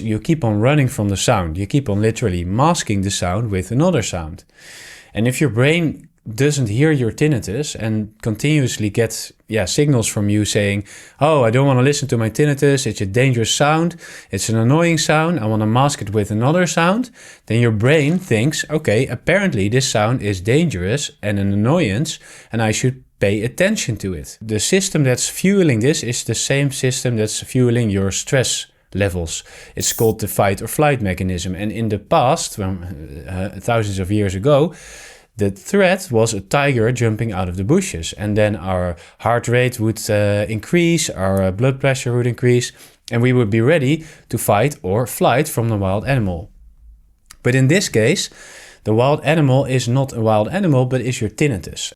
You keep on running from the sound. You keep on literally masking the sound with another sound. And if your brain doesn't hear your tinnitus and continuously gets signals from you saying, oh, I don't want to listen to my tinnitus, it's a dangerous sound, it's an annoying sound, I want to mask it with another sound, then your brain thinks, okay, apparently this sound is dangerous and an annoyance and I should pay attention to it. The system that's fueling this is the same system that's fueling your stress levels. It's called the fight or flight mechanism. And in the past, thousands of years ago, the threat was a tiger jumping out of the bushes. And then our heart rate would increase, our blood pressure would increase, and we would be ready to fight or flight from the wild animal. But in this case, the wild animal is not a wild animal, but is your tinnitus.